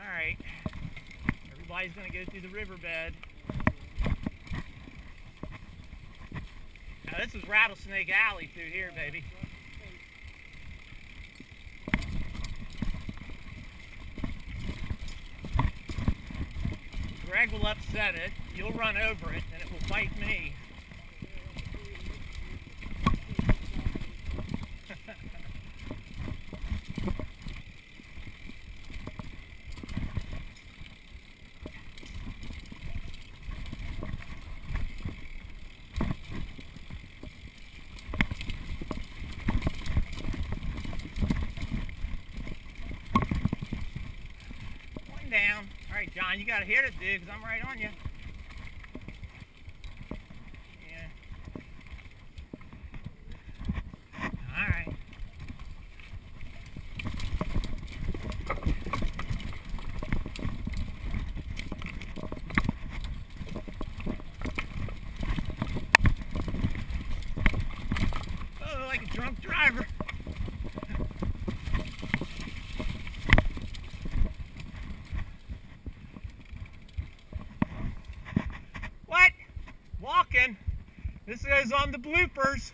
Alright. Everybody's going to go through the riverbed. Now this is Rattlesnake Alley through here, baby. Greg will upset it, you'll run over it, and it will bite me. One down. Alright, John, you gotta hit it, dude, because I'm right on you. Yeah. Alright. Oh, like a drunk driver. Walking. This goes on the bloopers.